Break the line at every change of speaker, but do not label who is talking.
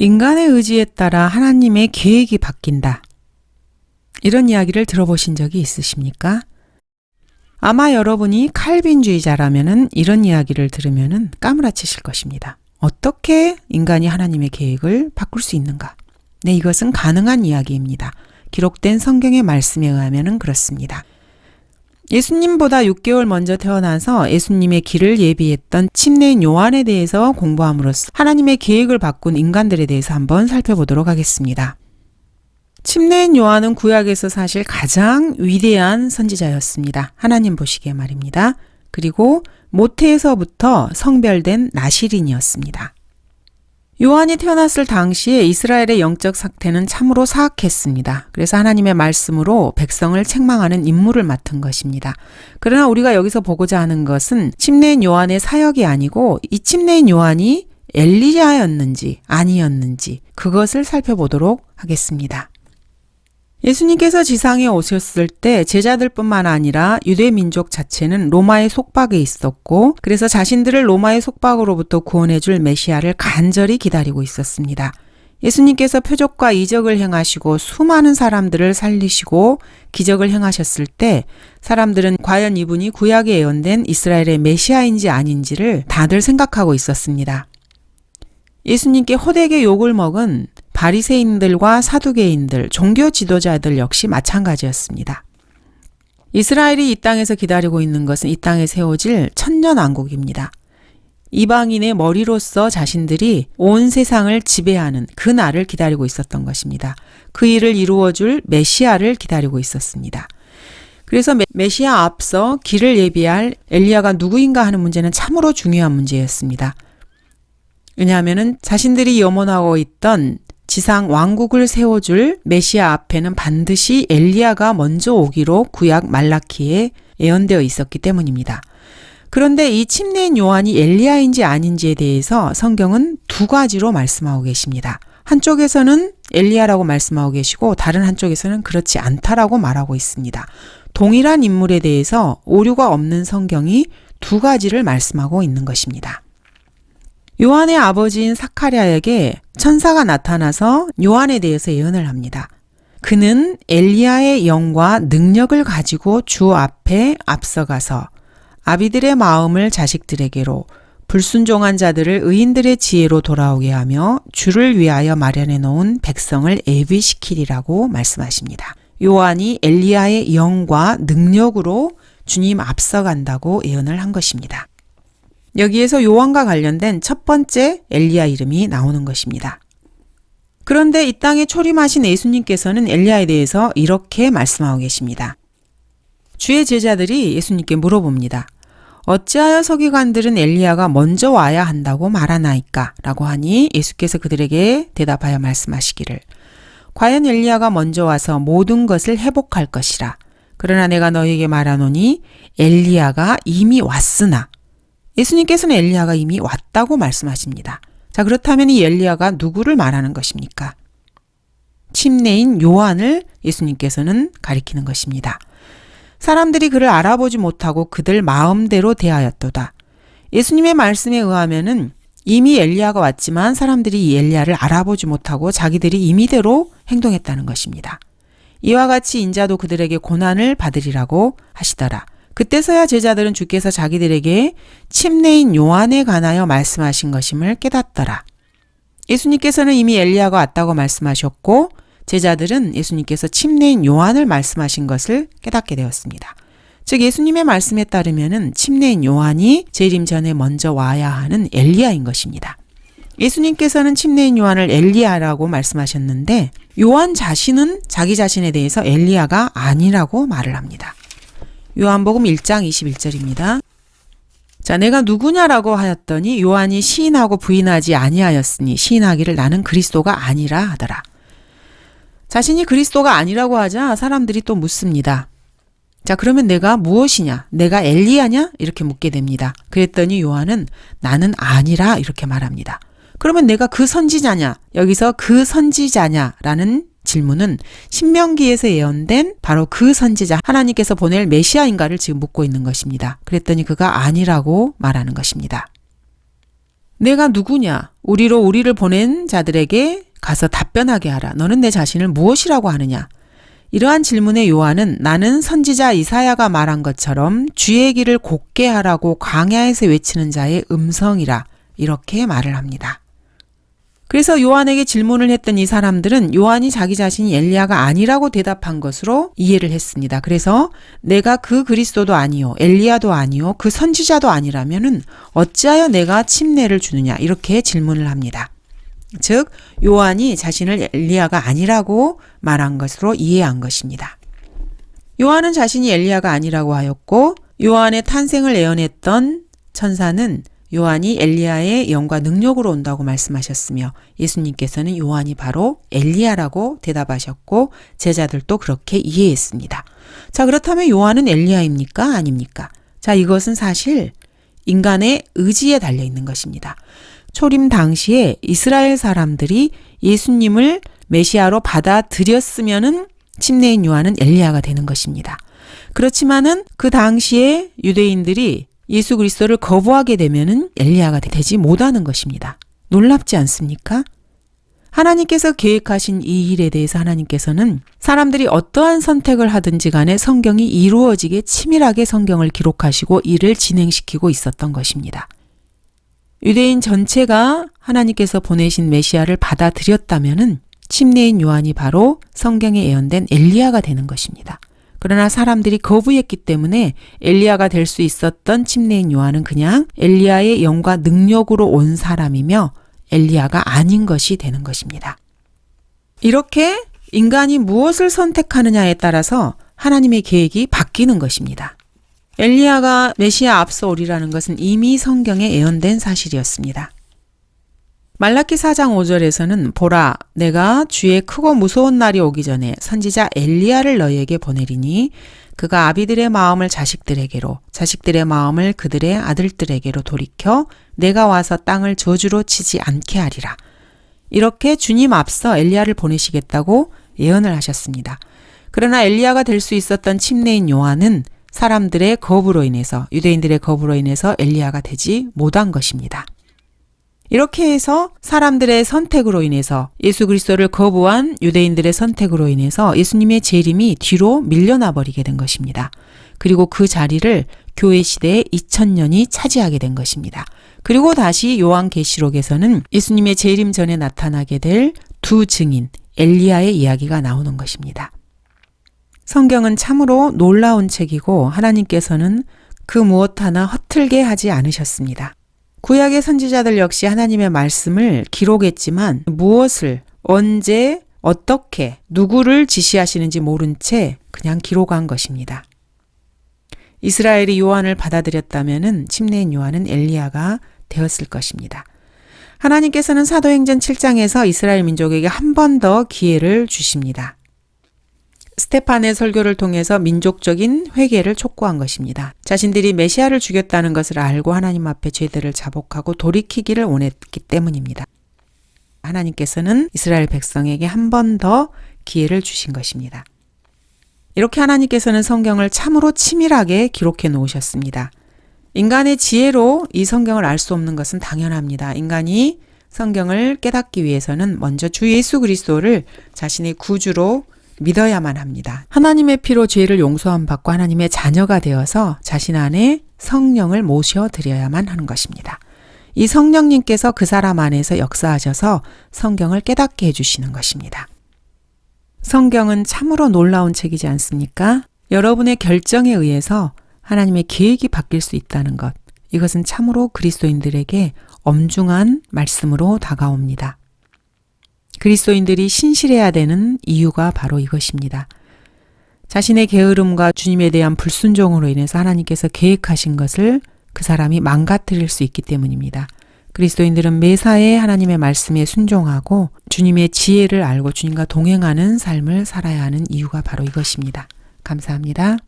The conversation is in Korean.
인간의 의지에 따라 하나님의 계획이 바뀐다. 이런 이야기를 들어보신 적이 있으십니까? 아마 여러분이 칼빈주의자라면 이런 이야기를 들으면 까무라치실 것입니다. 어떻게 인간이 하나님의 계획을 바꿀 수 있는가? 네, 이것은 가능한 이야기입니다. 기록된 성경의 말씀에 의하면 그렇습니다. 예수님보다 6개월 먼저 태어나서 예수님의 길을 예비했던 침례인 요한에 대해서 공부함으로써 하나님의 계획을 바꾼 인간들에 대해서 한번 살펴보도록 하겠습니다. 침례인 요한은 구약에서 사실 가장 위대한 선지자였습니다. 하나님 보시기에 말입니다. 그리고 모태에서부터 성별된 나실인이었습니다. 요한이 태어났을 당시에 이스라엘의 영적 상태는 참으로 사악했습니다. 그래서 하나님의 말씀으로 백성을 책망하는 임무를 맡은 것입니다. 그러나 우리가 여기서 보고자 하는 것은 침례인 요한의 사역이 아니고 이 침례인 요한이 엘리야였는지 아니었는지 그것을 살펴보도록 하겠습니다. 예수님께서 지상에 오셨을 때 제자들뿐만 아니라 유대 민족 자체는 로마의 속박에 있었고 그래서 자신들을 로마의 속박으로부터 구원해 줄 메시아를 간절히 기다리고 있었습니다. 예수님께서 표적과 이적을 행하시고 수많은 사람들을 살리시고 기적을 행하셨을 때 사람들은 과연 이분이 구약에 예언된 이스라엘의 메시아인지 아닌지를 다들 생각하고 있었습니다. 예수님께 헛되게 욕을 먹은 바리새인들과 사두개인들, 종교 지도자들 역시 마찬가지였습니다. 이스라엘이 이 땅에서 기다리고 있는 것은 이 땅에 세워질 천년왕국입니다. 이방인의 머리로서 자신들이 온 세상을 지배하는 그 날을 기다리고 있었던 것입니다. 그 일을 이루어줄 메시아를 기다리고 있었습니다. 그래서 메시아 앞서 길을 예비할 엘리야가 누구인가 하는 문제는 참으로 중요한 문제였습니다. 왜냐하면 자신들이 염원하고 있던 지상 왕국을 세워줄 메시아 앞에는 반드시 엘리야가 먼저 오기로 구약 말라키에 예언되어 있었기 때문입니다. 그런데 이 침례인 요한이 엘리야인지 아닌지에 대해서 성경은 두 가지로 말씀하고 계십니다. 한쪽에서는 엘리야라고 말씀하고 계시고 다른 한쪽에서는 그렇지 않다라고 말하고 있습니다. 동일한 인물에 대해서 오류가 없는 성경이 두 가지를 말씀하고 있는 것입니다. 요한의 아버지인 사카랴에게 천사가 나타나서 요한에 대해서 예언을 합니다. 그는 엘리야의 영과 능력을 가지고 주 앞에 앞서가서 아비들의 마음을 자식들에게로 불순종한 자들을 의인들의 지혜로 돌아오게 하며 주를 위하여 마련해 놓은 백성을 예비시키리라고 말씀하십니다. 요한이 엘리야의 영과 능력으로 주님 앞서간다고 예언을 한 것입니다. 여기에서 요한과 관련된 첫 번째 엘리야 이름이 나오는 것입니다. 그런데 이 땅에 초림하신 예수님께서는 엘리야에 대해서 이렇게 말씀하고 계십니다. 주의 제자들이 예수님께 물어봅니다. 어찌하여 서기관들은 엘리야가 먼저 와야 한다고 말하나이까? 라고 하니 예수께서 그들에게 대답하여 말씀하시기를 과연 엘리야가 먼저 와서 모든 것을 회복할 것이라. 그러나 내가 너희에게 말하노니 엘리야가 이미 왔으나 예수님께서는 엘리야가 이미 왔다고 말씀하십니다. 자, 그렇다면 이 엘리야가 누구를 말하는 것입니까? 침례인 요한을 예수님께서는 가리키는 것입니다. 사람들이 그를 알아보지 못하고 그들 마음대로 대하였도다. 예수님의 말씀에 의하면은 이미 엘리야가 왔지만 사람들이 이 엘리야를 알아보지 못하고 자기들이 임의대로 행동했다는 것입니다. 이와 같이 인자도 그들에게 고난을 받으리라고 하시더라. 그때서야 제자들은 주께서 자기들에게 침례인 요한에 관하여 말씀하신 것임을 깨닫더라. 예수님께서는 이미 엘리야가 왔다고 말씀하셨고 제자들은 예수님께서 침례인 요한을 말씀하신 것을 깨닫게 되었습니다. 즉 예수님의 말씀에 따르면 침례인 요한이 재림 전에 먼저 와야 하는 엘리야인 것입니다. 예수님께서는 침례인 요한을 엘리야라고 말씀하셨는데 요한 자신은 자기 자신에 대해서 엘리야가 아니라고 말을 합니다. 요한복음 1장 21절입니다. 자, 내가 누구냐라고 하였더니 요한이 시인하고 부인하지 아니하였으니 시인하기를 나는 그리스도가 아니라 하더라. 자신이 그리스도가 아니라고 하자 사람들이 또 묻습니다. 자, 그러면 내가 무엇이냐? 내가 엘리야냐? 이렇게 묻게 됩니다. 그랬더니 요한은 나는 아니라 이렇게 말합니다. 그러면 내가 그 선지자냐? 여기서 그 선지자냐라는 질문은 신명기에서 예언된 바로 그 선지자 하나님께서 보낼 메시아인가를 지금 묻고 있는 것입니다. 그랬더니 그가 아니라고 말하는 것입니다. 내가 누구냐? 우리를 보낸 자들에게 가서 답변하게 하라. 너는 내 자신을 무엇이라고 하느냐? 이러한 질문에 요한은 나는 선지자 이사야가 말한 것처럼 주의 길을 곧게 하라고 광야에서 외치는 자의 음성이라 이렇게 말을 합니다. 그래서 요한에게 질문을 했던 이 사람들은 요한이 자기 자신이 엘리야가 아니라고 대답한 것으로 이해를 했습니다. 그래서 내가 그 그리스도도 아니요 엘리야도 아니요 그 선지자도 아니라면은 어찌하여 내가 침례를 주느냐 이렇게 질문을 합니다. 즉 요한이 자신을 엘리야가 아니라고 말한 것으로 이해한 것입니다. 요한은 자신이 엘리야가 아니라고 하였고 요한의 탄생을 예언했던 천사는 요한이 엘리야의 영과 능력으로 온다고 말씀하셨으며 예수님께서는 요한이 바로 엘리야라고 대답하셨고 제자들도 그렇게 이해했습니다. 자, 그렇다면 요한은 엘리야입니까? 아닙니까? 자, 이것은 사실 인간의 의지에 달려 있는 것입니다. 초림 당시에 이스라엘 사람들이 예수님을 메시아로 받아들였으면은 침례인 요한은 엘리야가 되는 것입니다. 그렇지만은 그 당시에 유대인들이 예수 그리스도를 거부하게 되면은 엘리야가 되지 못하는 것입니다. 놀랍지 않습니까? 하나님께서 계획하신 이 일에 대해서 하나님께서는 사람들이 어떠한 선택을 하든지 간에 성경이 이루어지게 치밀하게 성경을 기록하시고 이를 진행시키고 있었던 것입니다. 유대인 전체가 하나님께서 보내신 메시아를 받아들였다면은 침례인 요한이 바로 성경에 예언된 엘리야가 되는 것입니다. 그러나 사람들이 거부했기 때문에 엘리야가 될 수 있었던 침례인 요한은 그냥 엘리야의 영과 능력으로 온 사람이며 엘리야가 아닌 것이 되는 것입니다. 이렇게 인간이 무엇을 선택하느냐에 따라서 하나님의 계획이 바뀌는 것입니다. 엘리야가 메시아 앞서 오리라는 것은 이미 성경에 예언된 사실이었습니다. 말라기 4장 5절에서는 보라 내가 주의 크고 무서운 날이 오기 전에 선지자 엘리야를 너희에게 보내리니 그가 아비들의 마음을 자식들에게로 자식들의 마음을 그들의 아들들에게로 돌이켜 내가 와서 땅을 저주로 치지 않게 하리라. 이렇게 주님 앞서 엘리야를 보내시겠다고 예언을 하셨습니다. 그러나 엘리야가 될 수 있었던 침례인 요한은 사람들의 거부로 인해서 유대인들의 거부로 인해서 엘리야가 되지 못한 것입니다. 이렇게 해서 사람들의 선택으로 인해서 예수 그리스도를 거부한 유대인들의 선택으로 인해서 예수님의 재림이 뒤로 밀려나 버리게 된 것입니다. 그리고 그 자리를 교회 시대의 2000년이 차지하게 된 것입니다. 그리고 다시 요한계시록에서는 예수님의 재림 전에 나타나게 될 두 증인 엘리야의 이야기가 나오는 것입니다. 성경은 참으로 놀라운 책이고 하나님께서는 그 무엇 하나 허틀게 하지 않으셨습니다. 구약의 선지자들 역시 하나님의 말씀을 기록했지만 무엇을 언제 어떻게 누구를 지시하시는지 모른 채 그냥 기록한 것입니다. 이스라엘이 요한을 받아들였다면 침례인 요한은 엘리야가 되었을 것입니다. 하나님께서는 사도행전 7장에서 이스라엘 민족에게 한 번 더 기회를 주십니다. 스테판의 설교를 통해서 민족적인 회개를 촉구한 것입니다. 자신들이 메시아를 죽였다는 것을 알고 하나님 앞에 죄들을 자복하고 돌이키기를 원했기 때문입니다. 하나님께서는 이스라엘 백성에게 한 번 더 기회를 주신 것입니다. 이렇게 하나님께서는 성경을 참으로 치밀하게 기록해 놓으셨습니다. 인간의 지혜로 이 성경을 알 수 없는 것은 당연합니다. 인간이 성경을 깨닫기 위해서는 먼저 주 예수 그리스도를 자신의 구주로 믿어야만 합니다. 하나님의 피로 죄를 용서함 받고 하나님의 자녀가 되어서 자신 안에 성령을 모셔드려야만 하는 것입니다. 이 성령님께서 그 사람 안에서 역사하셔서 성경을 깨닫게 해주시는 것입니다. 성경은 참으로 놀라운 책이지 않습니까? 여러분의 결정에 의해서 하나님의 계획이 바뀔 수 있다는 것, 이것은 참으로 그리스도인들에게 엄중한 말씀으로 다가옵니다. 그리스도인들이 신실해야 되는 이유가 바로 이것입니다. 자신의 게으름과 주님에 대한 불순종으로 인해서 하나님께서 계획하신 것을 그 사람이 망가뜨릴 수 있기 때문입니다. 그리스도인들은 매사에 하나님의 말씀에 순종하고 주님의 지혜를 알고 주님과 동행하는 삶을 살아야 하는 이유가 바로 이것입니다. 감사합니다.